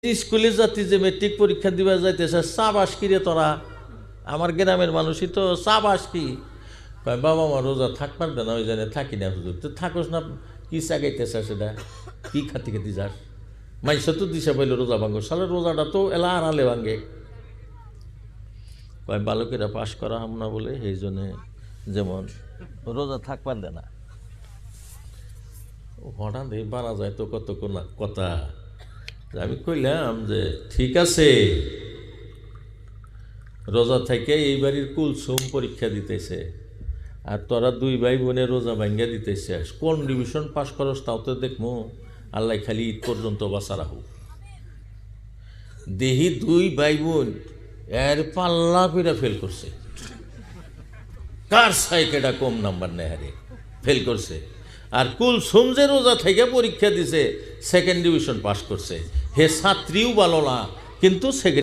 স্কুলে যাত্রী যে মেট্রিক পরীক্ষা দিবা যাইতেছে চাবাস কি রে তোরা, আমার গ্রামের মানুষই তো চাবাস কি কয়, বাবা আমার রোজা থাকবার দেনা ওই জানে থাকি না হুজুর। তো থাকোস না, কি চাগাইতেছ সেটা, কি খাতি খাতি যাস, মাইসা তো দিশা পাইল রোজা ভাঙ্গো, সালে রোজাটা তো এলা আড়ালে ভাঙ্গে। কয় বালকেরা পাশ করা হাম না বলে এই জন্যে যেমন রোজা থাকবার দেনা। হঠাৎ এই বাড়া যায় তো কত কথা। আমি কইলাম যে ঠিক আছে, রোজা থেকে এই বাড়ির কুলসুম পরীক্ষা দিতেছে আর তোরা দুই ভাই বোনে রোজা ভাঙ্গা দিতেছে, কোন ডিভিশন পাস করস তাও তো দেখবো, আল্লাহ খালি ঈদ পর্যন্ত বাঁচা রাখুক। দেহি দুই ভাই বোন এর পাল্লা কইরা ফেল করছে, কার সাইকেটা কম নাম্বার নেয় হারে ফেল করছে। আর কুলসুম যে রোজা থেকে পরীক্ষা দিছে সেকেন্ড ডিভিশন পাস করছে, হে ছাত্রীও ভালো না কিন্তু সেকেন্ড